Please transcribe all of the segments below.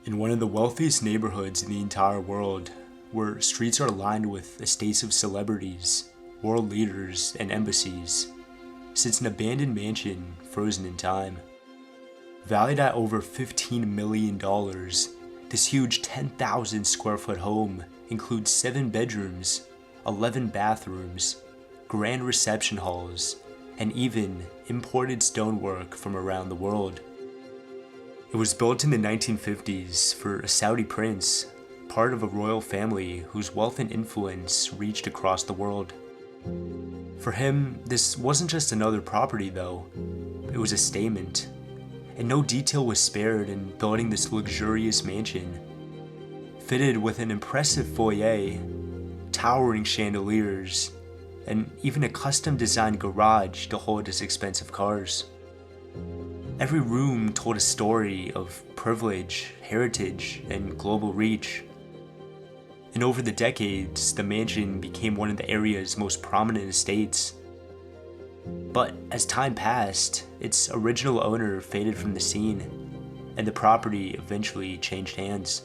In one of the wealthiest neighborhoods in the entire world, where streets are lined with estates of celebrities, world leaders, and embassies, sits an abandoned mansion frozen in time. Valued at over $15 million, this huge 10,000 square foot home includes 7 bedrooms, 11 bathrooms, grand reception halls, and even imported stonework from around the world. It was built in the 1950s for a Saudi prince, part of a royal family whose wealth and influence reached across the world. For him, this wasn't just another property though, it was a statement. And no detail was spared in building this luxurious mansion. Fitted with an impressive foyer, towering chandeliers, and even a custom-designed garage to hold his expensive cars. Every room told a story of privilege, heritage, and global reach. And over the decades, the mansion became one of the area's most prominent estates. But as time passed, its original owner faded from the scene, and the property eventually changed hands.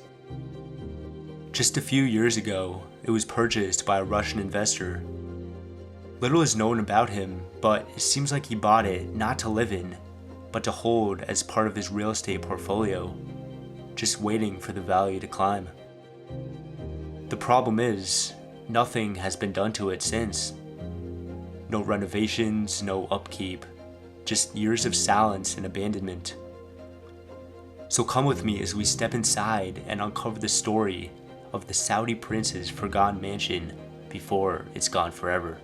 Just a few years ago, it was purchased by a Russian investor. Little is known about him, but it seems like he bought it not to live in, but to hold as part of his real estate portfolio, just waiting for the value to climb. The problem is, nothing has been done to it since. No renovations, no upkeep, just years of silence and abandonment. So come with me as we step inside and uncover the story of the Saudi prince's forgotten mansion before it's gone forever.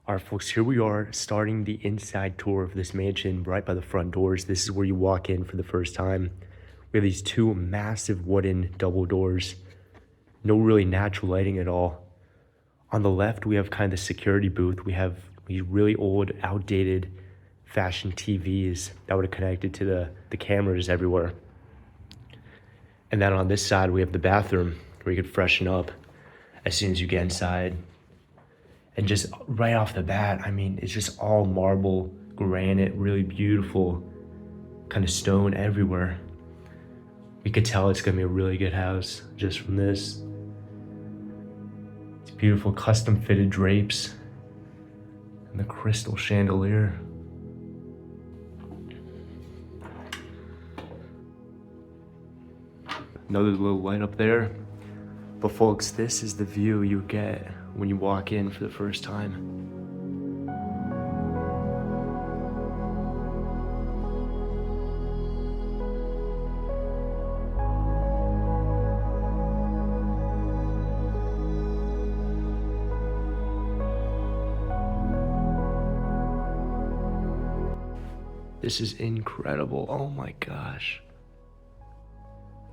Alright folks, here we are starting the inside tour of this mansion right by the front doors. This is where you walk in for the first time. We have these 2 massive wooden double doors. No really natural lighting at all. On the left, we have kind of the security booth. We have these really old, outdated fashion TVs that would have connected to the cameras everywhere. And then on this side, we have the bathroom where you could freshen up as soon as you get inside. And just right off the bat, I mean, it's just all marble, granite, really beautiful kind of stone everywhere. We could tell it's gonna be a really good house just from this. It's beautiful custom fitted drapes and the crystal chandelier. Another little light up there. But folks, this is the view you get when you walk in for the first time. This is incredible, oh my gosh.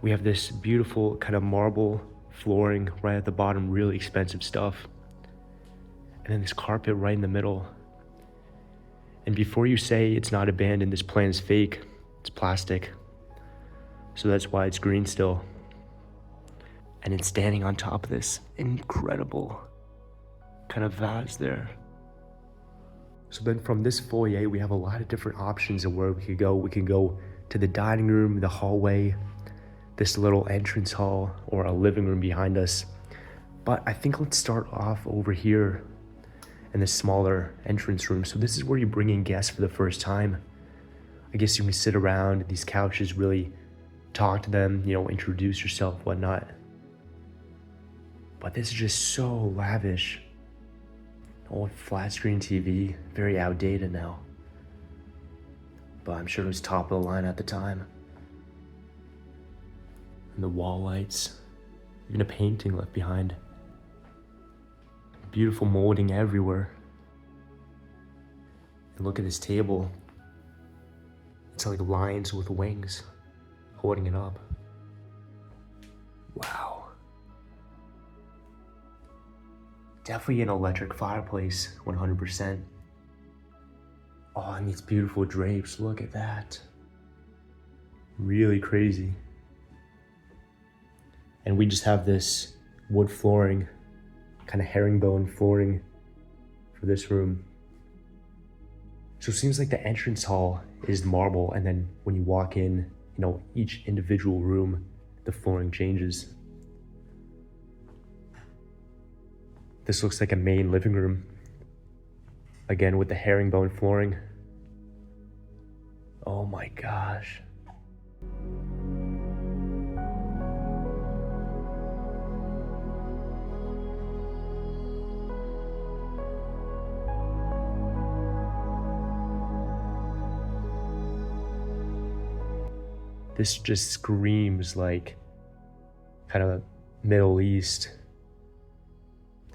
We have this beautiful kind of marble flooring right at the bottom, really expensive stuff. And then this carpet right in the middle. And before you say it's not abandoned, this plant is fake, it's plastic. So that's why it's green still. And it's standing on top of this incredible kind of vase there. So then from this foyer, we have a lot of different options of where we could go. We could go to the dining room, the hallway, this little entrance hall, or a living room behind us. But I think let's start off over here in this smaller entrance room. So this is where you bring in guests for the first time. I guess you can sit around these couches, really talk to them, introduce yourself, whatnot. But this is just so lavish. Old flat screen TV, very outdated now. But I'm sure it was top of the line at the time. And the wall lights, even a painting left behind. Beautiful molding everywhere. And look at this table. It's like lions with wings holding it up. Wow. Definitely an electric fireplace, 100%. Oh, and these beautiful drapes, look at that. Really crazy. And we just have this wood flooring, kind of herringbone flooring for this room. So it seems like the entrance hall is marble, and then when you walk in, each individual room, the flooring changes. This looks like a main living room. Again, with the herringbone flooring. Oh my gosh. This just screams like kind of Middle East.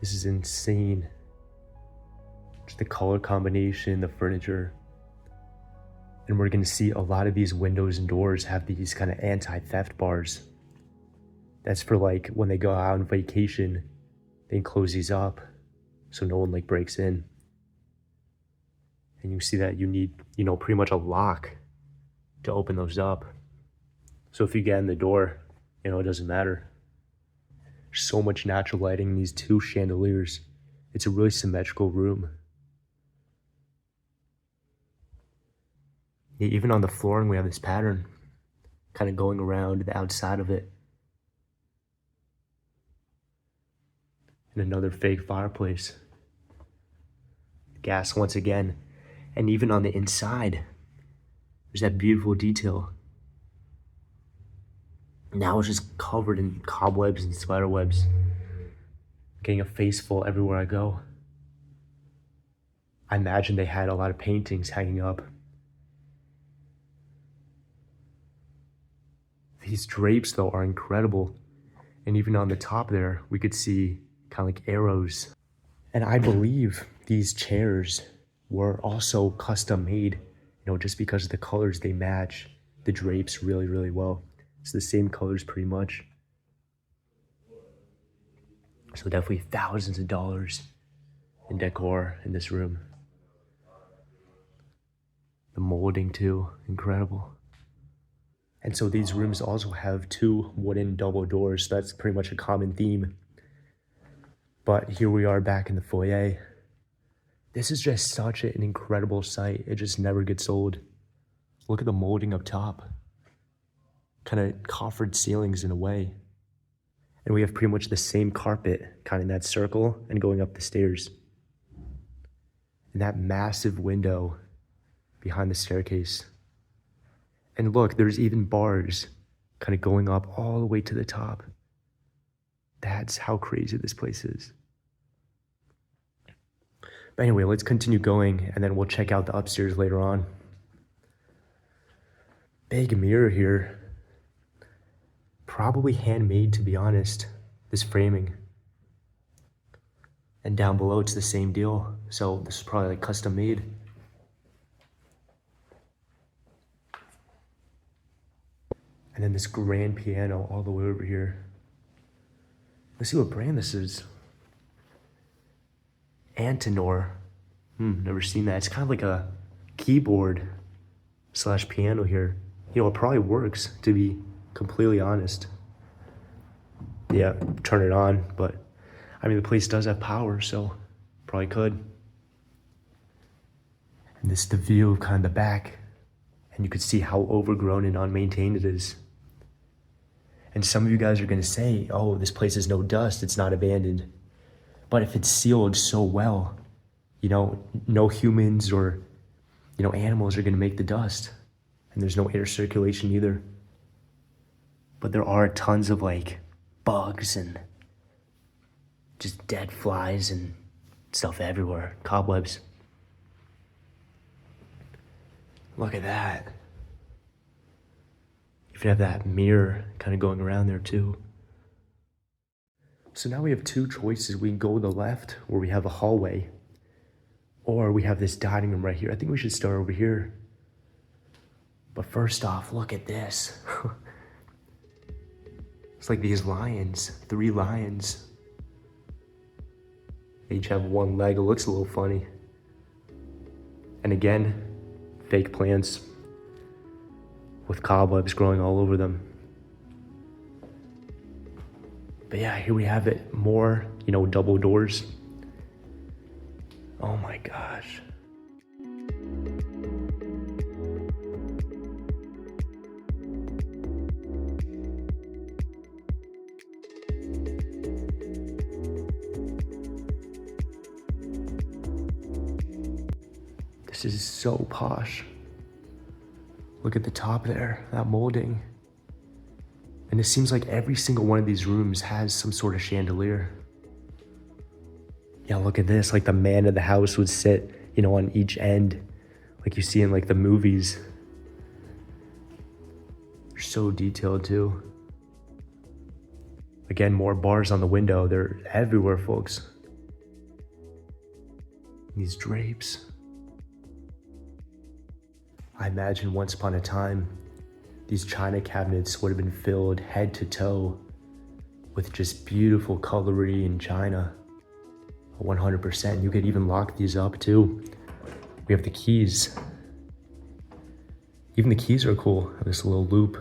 This is insane. Just the color combination, the furniture. And we're gonna see a lot of these windows and doors have these kind of anti-theft bars. That's for like when they go out on vacation, they close these up so no one like breaks in. And you see that you need, pretty much a lock to open those up. So if you get in the door, it doesn't matter. There's so much natural lighting in these two chandeliers. It's a really symmetrical room. Yeah, even on the flooring, we have this pattern kind of going around the outside of it. And another fake fireplace. Gas once again. And even on the inside, there's that beautiful detail. Now it's just covered in cobwebs and spider webs. Getting a face full everywhere I go. I imagine they had a lot of paintings hanging up. These drapes, though, are incredible. And even on the top there, we could see kind of like arrows. And I believe these chairs were also custom made, just because of the colors, they match the drapes really, really well. It's the same colors pretty much. So definitely thousands of dollars in decor in this room. The molding too, incredible. And so these rooms also have two wooden double doors. So that's pretty much a common theme. But here we are back in the foyer. This is just such an incredible sight. It just never gets old. Look at the molding up top. Kind of coffered ceilings in a way. And we have pretty much the same carpet kind of in that circle and going up the stairs. And that massive window behind the staircase. And look, there's even bars kind of going up all the way to the top. That's how crazy this place is. But anyway, let's continue going and then we'll check out the upstairs later on. Big mirror here. Probably handmade, to be honest, this framing. And down below, it's the same deal. So this is probably like custom made. And then this grand piano all the way over here. Let's see what brand this is. Antenor. Never seen that. It's kind of like a keyboard / piano here. It probably works, to be completely honest. Yeah, turn it on, but the place does have power, so probably could. And this is the view of kind of the back, and you could see how overgrown and unmaintained it is. And some of you guys are gonna say, oh, this place has no dust, it's not abandoned. But if it's sealed so well, no humans or, animals are gonna make the dust. And there's no air circulation either. But there are tons of like bugs and just dead flies and stuff everywhere, cobwebs. Look at that. You even have that mirror kind of going around there too. So now we have two choices. We can go to the left where we have a hallway, or we have this dining room right here. I think we should start over here. But first off, look at this. It's like these lions, 3 lions. They each have 1 leg. It looks a little funny. And again, fake plants with cobwebs growing all over them. But yeah, here we have it. More, double doors. Oh my gosh. This is so posh. Look at the top there, that molding. And it seems like every single one of these rooms has some sort of chandelier. Yeah, look at this, like the man of the house would sit, you know, on each end, like you see in like the movies. They're so detailed too. Again, more bars on the window. They're everywhere, folks. These drapes. I imagine once upon a time, these china cabinets would have been filled head to toe with just beautiful cutlery and china. 100%. You could even lock these up too. We have the keys. Even the keys are cool. This little loop.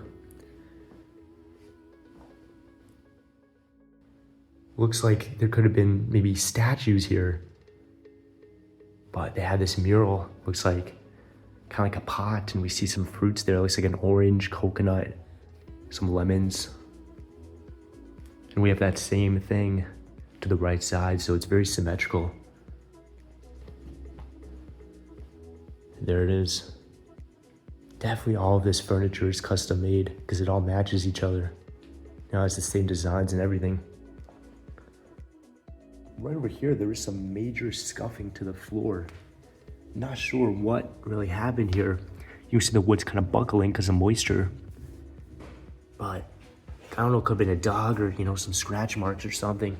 Looks like there could have been maybe statues here, but they had this mural. Looks like kind of like a pot, and we see some fruits there. It looks like an orange, coconut, some lemons. And we have that same thing to the right side, so it's very symmetrical. There it is. Definitely all of this furniture is custom made because it all matches each other. Now it's the same designs and everything. Right over here, there is some major scuffing to the floor. Not sure what really happened here. You see the wood's kind of buckling because of moisture. But I don't know, it could have been a dog or, you know, some scratch marks or something.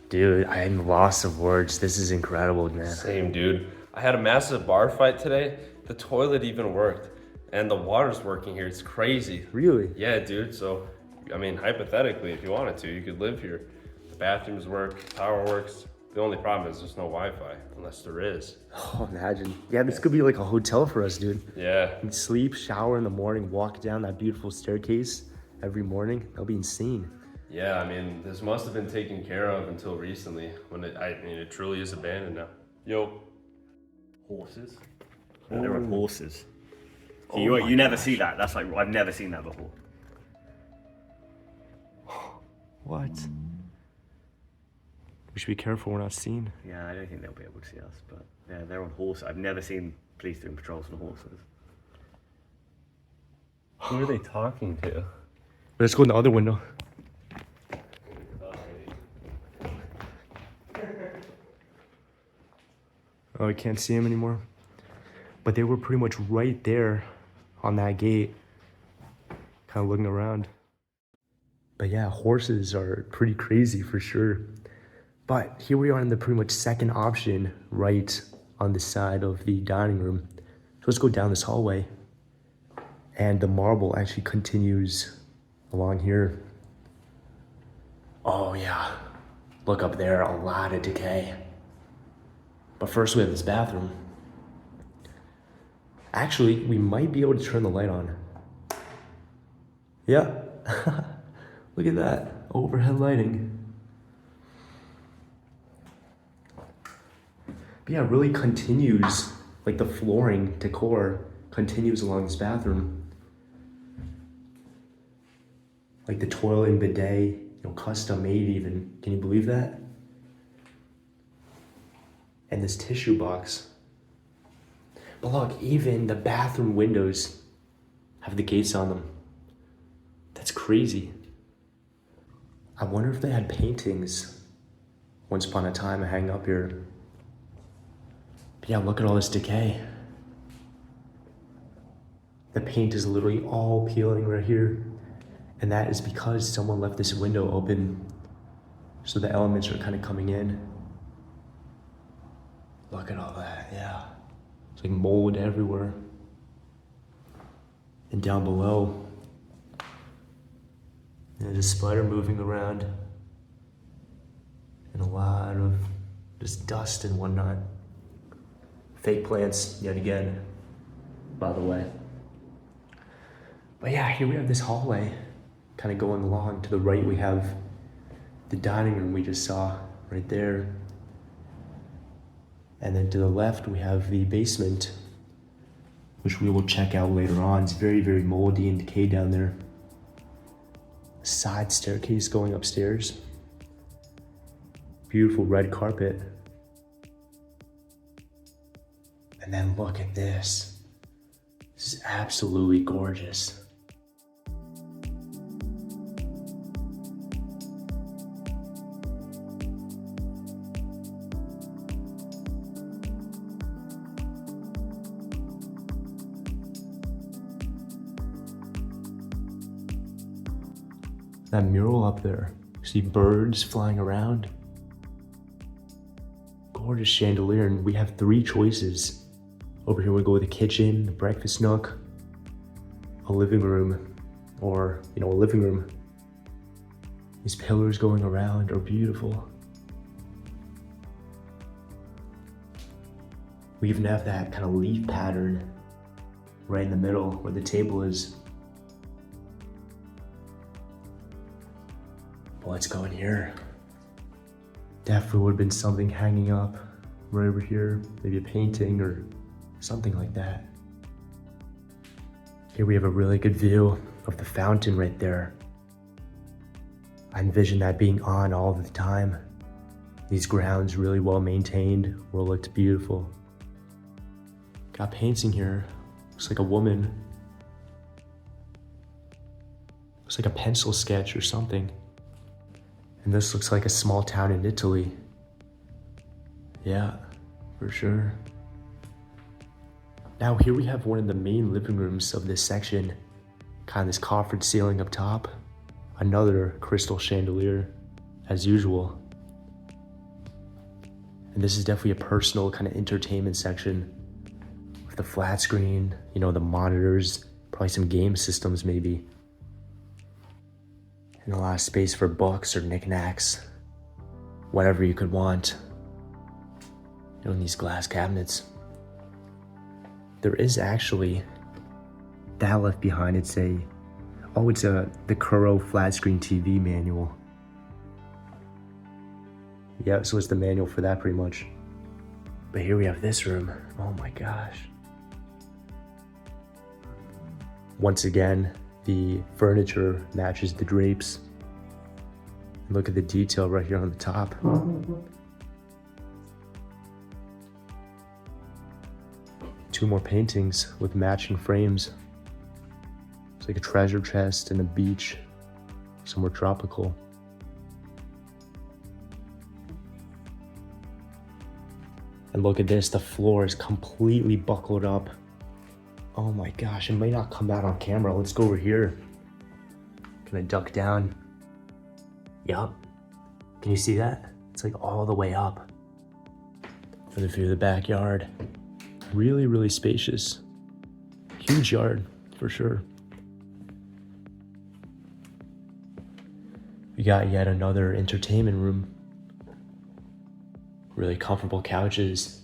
Dude, I am lost of words. This is incredible, man. Same, dude. I had a massive bar fight today. The toilet even worked. And the water's working here. It's crazy. Really? Yeah, dude. So, I mean, hypothetically, if you wanted to, you could live here. The bathrooms work, power works. The only problem is there's no Wi-Fi, unless there is. Oh, imagine. Yeah, this could be like a hotel for us, dude. Yeah. We sleep, shower in the morning, walk down that beautiful staircase every morning. That'll be insane. Yeah, I mean, this must have been taken care of until recently, when it truly is abandoned now. Yo. Horses. Oh. There are horses. So Oh you never see that. That's like, I've never seen that before. What? We should be careful we're not seen. Yeah, I don't think they'll be able to see us, but yeah, they're on horses. I've never seen police doing patrols on horses. Who are they talking to? Let's go in the other window. Oh, we can't see him anymore. But they were pretty much right there on that gate, kind of looking around. But yeah, horses are pretty crazy for sure. But here we are in the pretty much second option, right on the side of the dining room. So let's go down this hallway. And the marble actually continues along here. Oh yeah, look up there, a lot of decay. But first we have this bathroom. Actually, we might be able to turn the light on. Yeah, look at that, overhead lighting. But yeah, it really continues, like the flooring decor continues along this bathroom. Like the toilet and bidet, you know, custom made even. Can you believe that? And this tissue box. But look, even the bathroom windows have the gates on them. That's crazy. I wonder if they had paintings once upon a time hanging up here. But yeah, look at all this decay. The paint is literally all peeling right here. And that is because someone left this window open, so the elements are kind of coming in. Look at all that, yeah. It's like mold everywhere. And down below, there's a spider moving around. And a lot of just dust and whatnot. Fake plants, yet again, by the way. But yeah, here we have this hallway kind of going along. To the right, we have the dining room we just saw right there. And then to the left, we have the basement, which we will check out later on. It's very, very moldy and decayed down there. Side staircase going upstairs. Beautiful red carpet. And then look at this. This is absolutely gorgeous. That mural up there, see birds flying around. Gorgeous chandelier, and we have 3 choices. Over here we go with a kitchen, a breakfast nook, a living room, or a living room. These pillars going around are beautiful. We even have that kind of leaf pattern right in the middle where the table is. But let's go in here. Definitely would have been something hanging up right over here, maybe a painting or something like that. Here we have a really good view of the fountain right there. I envision that being on all the time. These grounds really well maintained, well looked beautiful. Got painting here, looks like a woman. Looks like a pencil sketch or something. And this looks like a small town in Italy. Yeah, for sure. Now here we have one of the main living rooms of this section. Kind of this coffered ceiling up top. Another crystal chandelier, as usual. And this is definitely a personal kind of entertainment section. With the flat screen, the monitors, probably some game systems maybe. And a lot of space for books or knickknacks, whatever you could want. In these glass cabinets. There is actually that left behind. It's the Kuro flat screen TV manual. Yeah, so it's the manual for that pretty much. But here we have this room. Oh my gosh. Once again, the furniture matches the drapes. Look at the detail right here on the top. Two more paintings with matching frames. It's like a treasure chest and a beach, somewhere tropical. And look at this, the floor is completely buckled up. Oh my gosh, it might not come out on camera. Let's go over here. Can I duck down? Yup. Can you see that? It's like all the way up. For the view of the backyard. Really, really spacious. Huge yard, for sure. We got yet another entertainment room. Really comfortable couches.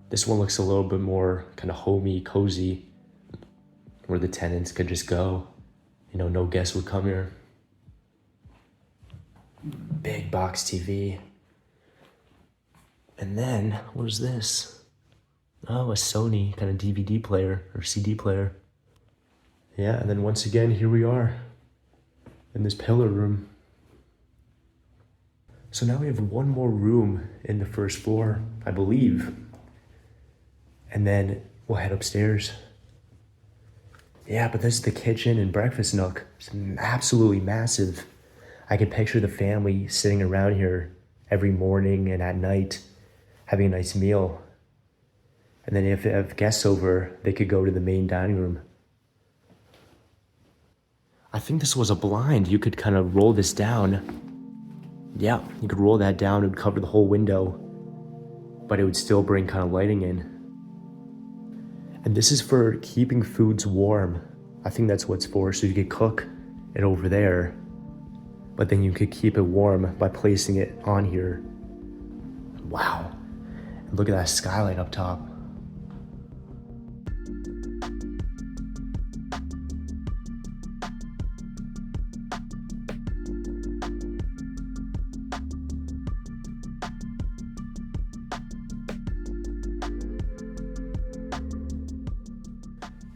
This one looks a little bit more kind of homey, cozy, where the tenants could just go. No guests would come here. Big box TV. And then, what is this? Oh, a Sony kind of DVD player or CD player. Yeah, and then once again, here we are in this pillar room. So now we have one more room in the first floor, I believe. And then we'll head upstairs. Yeah, but this is the kitchen and breakfast nook. It's absolutely massive. I could picture the family sitting around here every morning and at night, having a nice meal. And then if they have guests over, they could go to the main dining room. I think this was a blind. You could kind of roll this down. Yeah, you could roll that down. It would cover the whole window, but it would still bring kind of lighting in. And this is for keeping foods warm. I think that's what it's for. So you could cook it over there, but then you could keep it warm by placing it on here. Wow. And look at that skylight up top.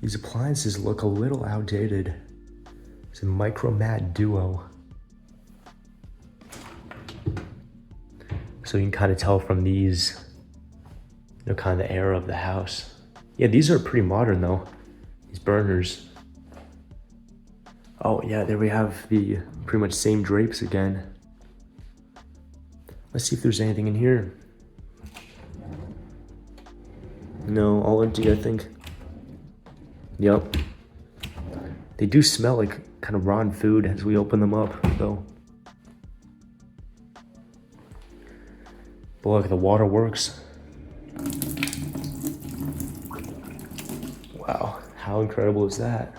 These appliances look a little outdated. It's a Micromat Duo. So you can kind of tell from these kind of the era of the house. Yeah, these are pretty modern though. These burners. Oh yeah, there we have the pretty much same drapes again. Let's see if there's anything in here. No, all empty, I think. Yep. They do smell like kind of rotten food as we open them up, though. But look, the water works. Wow, how incredible is that?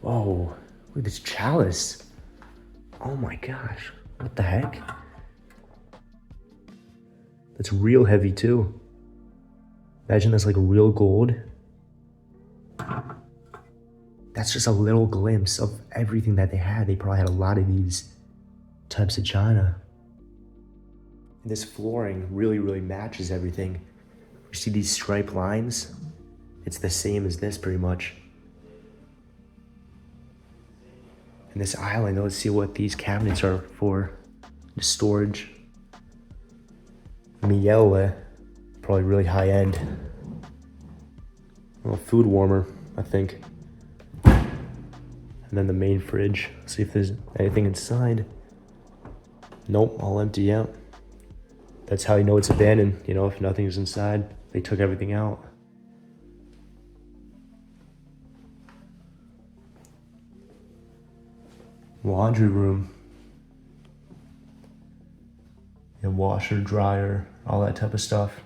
Whoa, look at this chalice. Oh my gosh, what the heck? That's real heavy too. Imagine that's like real gold. That's just a little glimpse of everything that they had. They probably had a lot of these types of china. And this flooring really, really matches everything. You see these striped lines? It's the same as this pretty much. And this island, let's see what these cabinets are for. The storage. Miele, probably really high end. A little food warmer, I think. And then the main fridge. See if there's anything inside. Nope, all empty out. That's how you know it's abandoned, you know, if nothing's inside. They took everything out. Laundry room. And washer, dryer, all that type of stuff.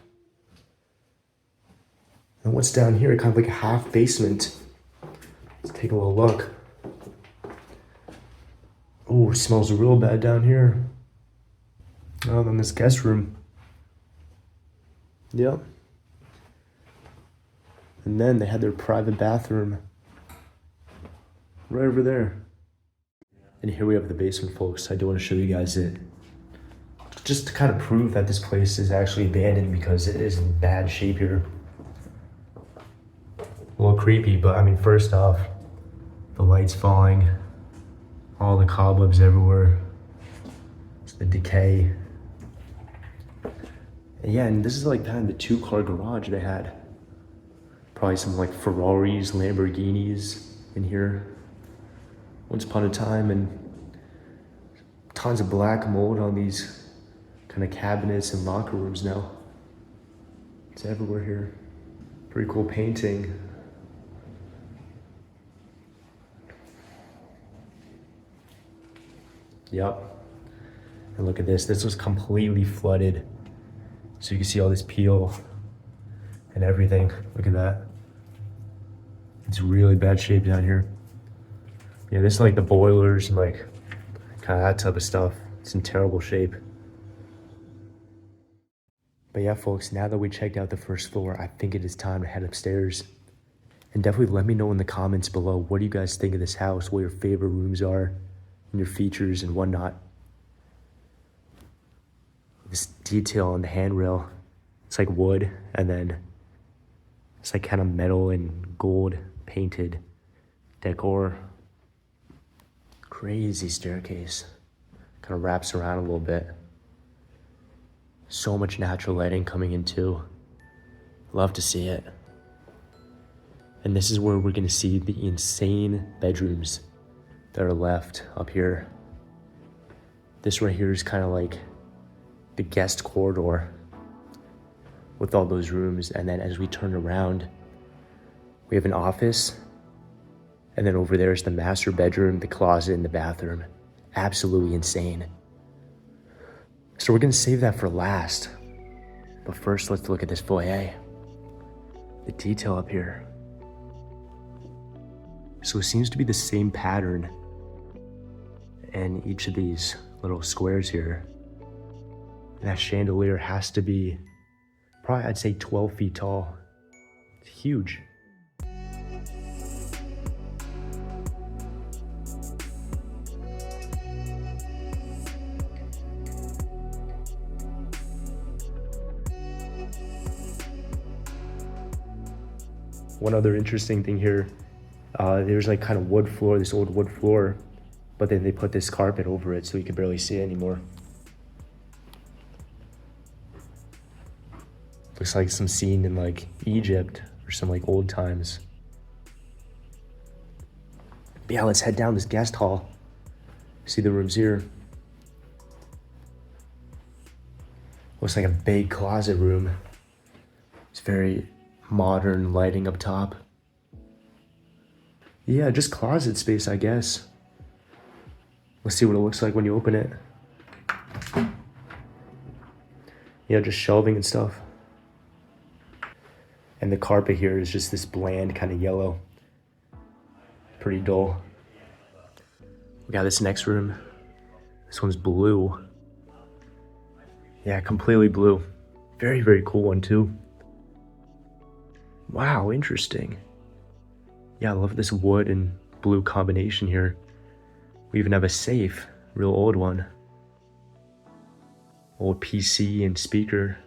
And what's down here? Kind of like a half basement. Let's take a little look. Oh, it smells real bad down here. Oh, then this guest room. Yep. And then they had their private bathroom right over there. And here we have the basement, folks. I do want to show you guys it. Just to kind of prove that this place is actually abandoned because it is in bad shape here. A little creepy, but I mean, first off, the lights falling, all the cobwebs everywhere, it's the decay. And yeah, and this is like kind of the 2-car garage they had. Probably some like Ferraris, Lamborghinis in here once upon a time, and tons of black mold on these kind of cabinets and locker rooms now. It's everywhere here. Pretty cool painting. Yep. And look at this. This was completely flooded. So you can see all this peel and everything. Look at that. It's really bad shape down here. Yeah, this is like the boilers and like kind of that type of stuff. It's in terrible shape. But yeah, folks, now that we checked out the first floor, I think it is time to head upstairs. And definitely let me know in the comments below, what do you guys think of this house? What your favorite rooms are, and your features and whatnot. This detail on the handrail, it's like wood, and then it's like kind of metal and gold painted decor. Crazy staircase. Kind of wraps around a little bit. So much natural lighting coming in too. Love to see it. And this is where we're gonna see the insane bedrooms that are left up here. This right here is kind of like the guest corridor with all those rooms. And then as we turn around, we have an office. And then over there is the master bedroom, the closet, and the bathroom. Absolutely insane. So we're gonna save that for last. But first, let's look at this foyer. The detail up here. So it seems to be the same pattern in each of these little squares here. And that chandelier has to be probably, I'd say 12 feet tall. It's huge. One other interesting thing here, there's like kind of wood floor, this old wood floor, but then they put this carpet over it so you can barely see it anymore. Looks like some scene in like Egypt or some like old times. But yeah, let's head down this guest hall. See the rooms here. Looks like a big closet room. It's very modern lighting up top. Yeah, just closet space, I guess. Let's see what it looks like when you open it. Yeah, just shelving and stuff. And the carpet here is just this bland kind of yellow. Pretty dull. We got this next room. This one's blue. Yeah, completely blue. Very, very cool one too. Wow, interesting. Yeah, I love this wood and blue combination here. We even have a safe, real old one. Old PC and speaker.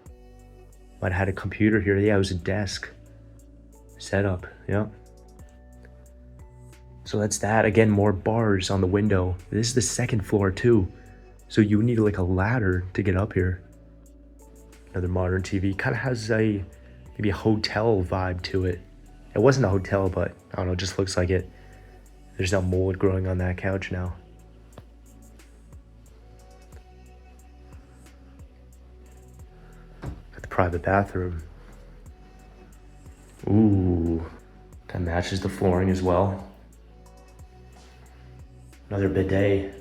Might have had a computer here. Yeah, it was a desk setup. Yeah. So that's that. Again, more bars on the window. This is the second floor too. So you need like a ladder to get up here. Another modern TV. Kind of has a maybe a hotel vibe to it. It wasn't a hotel, but I don't know, it just looks like it. There's no mold growing on that couch now. Got the private bathroom. Ooh, that matches the flooring as well. Another bidet.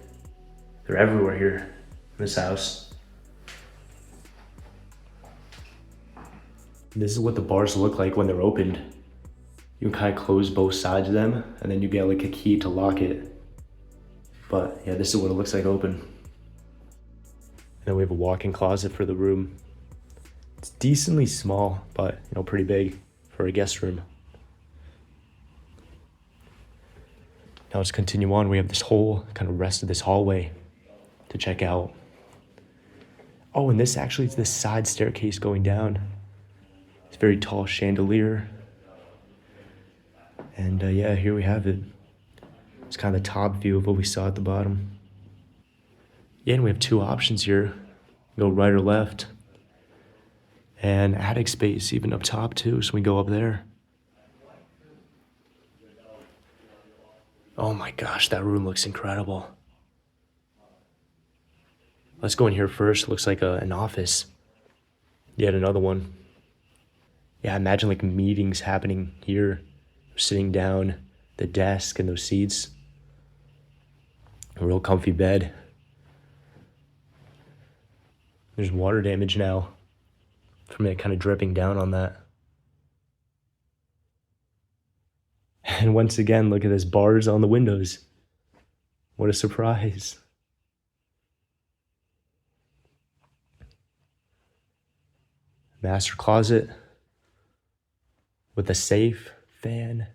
They're everywhere here in this house. This is what the bars look like when they're opened. You can kind of close both sides of them, and then you get like a key to lock it. But yeah, this is what it looks like open. And then we have a walk-in closet for the room. It's decently small, but you know, pretty big for a guest room. Now let's continue on. We have this whole kind of rest of this hallway to check out. Oh, and this actually is the side staircase going down. It's a very tall chandelier. And yeah, here we have it. It's kind of the top view of what we saw at the bottom. Yeah, and we have two options here. Go right or left. And attic space even up top too, so we go up there. Oh my gosh, that room looks incredible. Let's go in here first. Looks like an office. Yet another one. Yeah, imagine like meetings happening here. Sitting down, the desk and those seats. A real comfy bed. There's water damage now from it kind of dripping down on that. And once again, look at this, bars on the windows. What a surprise. Master closet with a safe, fan,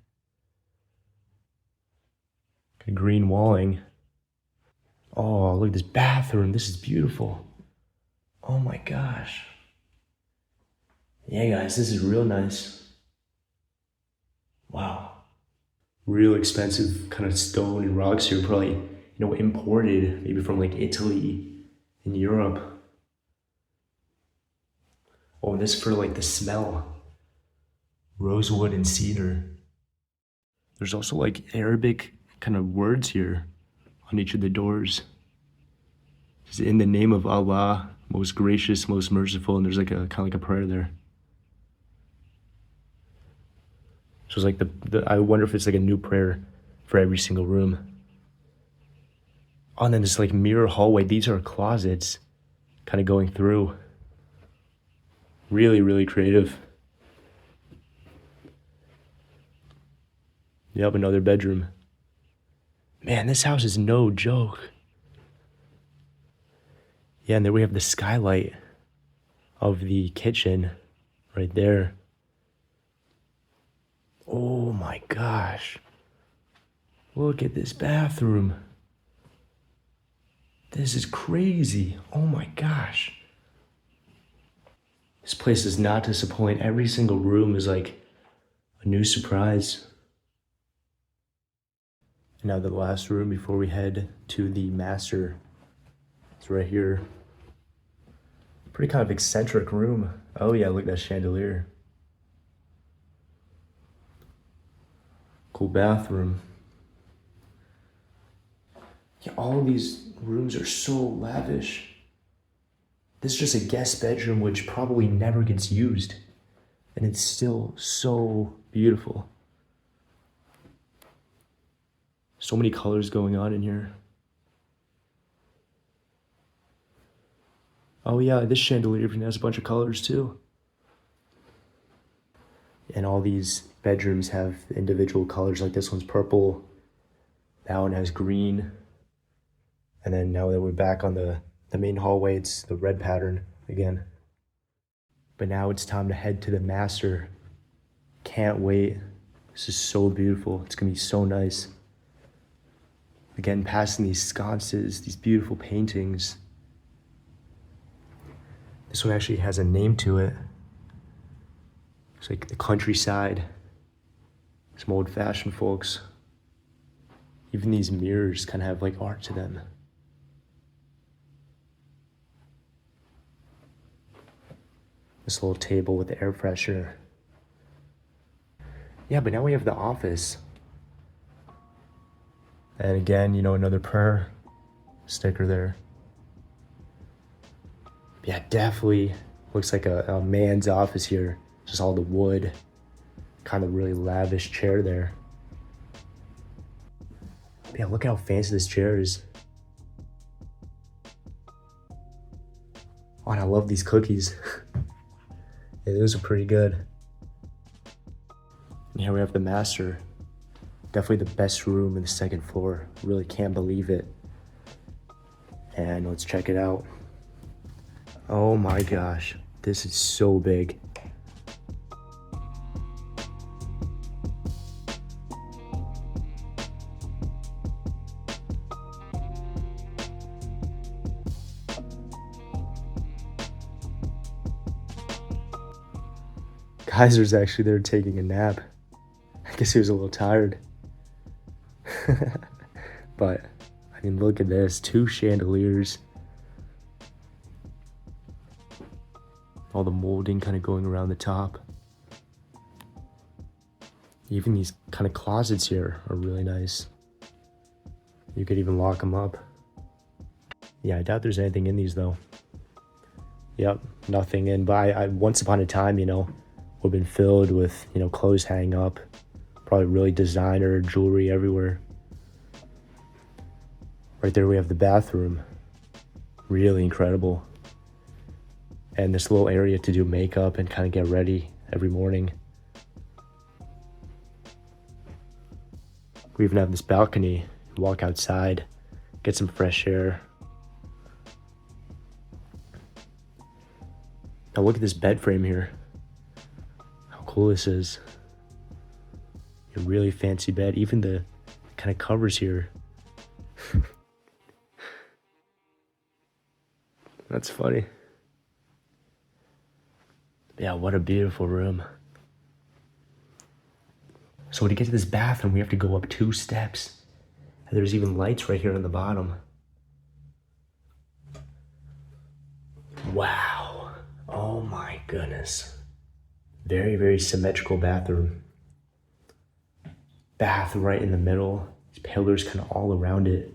green walling. Oh, look at this bathroom. This is beautiful. Oh my gosh. Yeah, guys, this is real nice. Wow. Real expensive kind of stone and rocks here, probably, you know, imported maybe from like Italy and Europe. Oh, and this for like the smell. Rosewood and cedar. There's also like Arabic kind of words here on each of the doors. It's in the name of Allah, most gracious, most merciful, and there's like a kind of like a prayer there. So it's like I wonder if it's like a new prayer for every single room. Oh, and then this like mirror hallway. These are closets kind of going through. Really, really creative. Yep, another bedroom. Man, this house is no joke. Yeah, and then we have the skylight of the kitchen right there. Oh my gosh. Look at this bathroom. This is crazy. Oh my gosh. This place does not disappoint. Every single room is like a new surprise. And now the last room before we head to the master. It's right here. Pretty kind of eccentric room. Oh yeah, look at that chandelier. Cool bathroom. Yeah, all of these rooms are so lavish. This is just a guest bedroom which probably never gets used. And it's still so beautiful. So many colors going on in here. Oh yeah, this chandelier even has a bunch of colors too. And all these bedrooms have individual colors, like this one's purple, that one has green. And then now that we're back on the main hallway, it's the red pattern again. But now it's time to head to the master. Can't wait. This is so beautiful. It's gonna be so nice. Again, passing these sconces, these beautiful paintings. This one actually has a name to it. It's like the countryside. Some old-fashioned folks. Even these mirrors kind of have like art to them. This little table with the air freshener. Yeah, but now we have the office. And again, you know, another prayer sticker there. Yeah, definitely looks like a man's office here. Just all the wood, kind of really lavish chair there. Yeah, look at how fancy this chair is. Oh, and I love these cookies. Yeah, those are pretty good. And here we have the master. Definitely the best room in the second floor. Really can't believe it. And let's check it out. Oh my gosh, this is so big. Kaiser's actually there taking a nap. I guess he was a little tired. But, I mean, look at this. 2 chandeliers. All the molding kind of going around the top. Even these kind of closets here are really nice. You could even lock them up. Yeah, I doubt there's anything in these though. Yep, nothing in. But I once upon a time, you know, would have been filled with, you know, clothes hanging up. Probably really designer jewelry everywhere. Right there we have the bathroom. Really incredible. And this little area to do makeup and kind of get ready every morning. We even have this balcony. Walk outside, get some fresh air. Now look at this bed frame here. How cool this is. A really fancy bed. Even the kind of covers here. That's funny. Yeah, what a beautiful room. So to get to this bathroom, we have to go up 2 steps. And there's even lights right here on the bottom. Wow. Oh my goodness. Very, very symmetrical bathroom. Bath right in the middle. These pillars kind of all around it.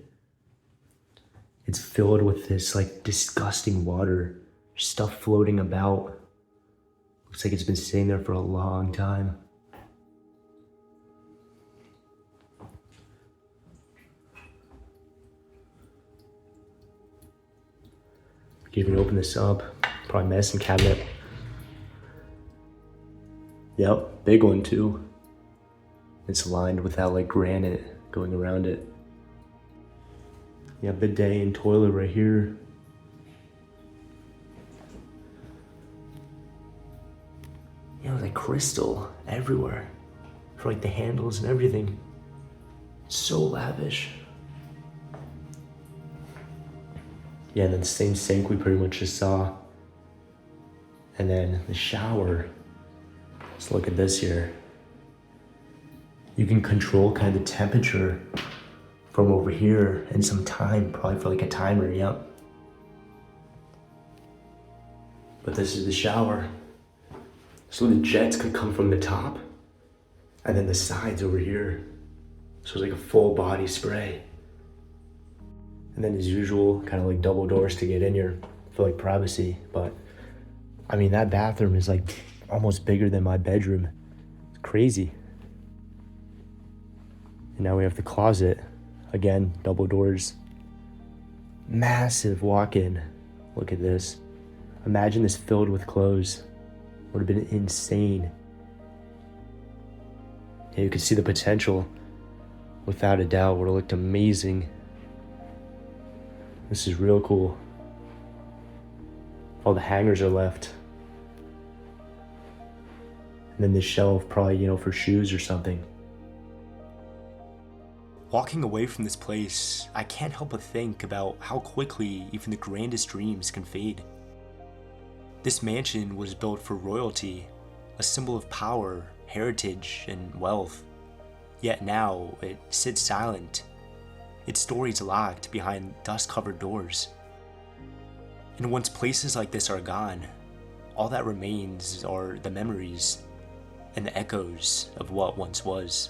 It's filled with this like disgusting water. Stuff floating about. Looks like it's been sitting there for a long time. We can even open this up. Probably medicine cabinet. Yep, big one too. It's lined with that like granite going around it. Yeah, bidet and toilet right here. You know, like crystal everywhere. For like the handles and everything. So lavish. Yeah, and then the same sink we pretty much just saw. And then the shower. Let's look at this here. You can control kind of the temperature from over here and some time, probably for like a timer, yep. But this is the shower. So the jets could come from the top and then the sides over here. So it's like a full body spray. And then as usual, kind of like double doors to get in here for like privacy. But I mean, that bathroom is like almost bigger than my bedroom. It's crazy. And now we have the closet. Again, double doors. Massive walk-in. Look at this. Imagine this filled with clothes. Would have been insane. Yeah, you could see the potential. Without a doubt, would have looked amazing. This is real cool. All the hangers are left. And then this shelf, probably, for shoes or something. Walking away from this place, I can't help but think about how quickly even the grandest dreams can fade. This mansion was built for royalty, a symbol of power, heritage, and wealth. Yet now, it sits silent, its stories locked behind dust-covered doors. And once places like this are gone, all that remains are the memories and the echoes of what once was.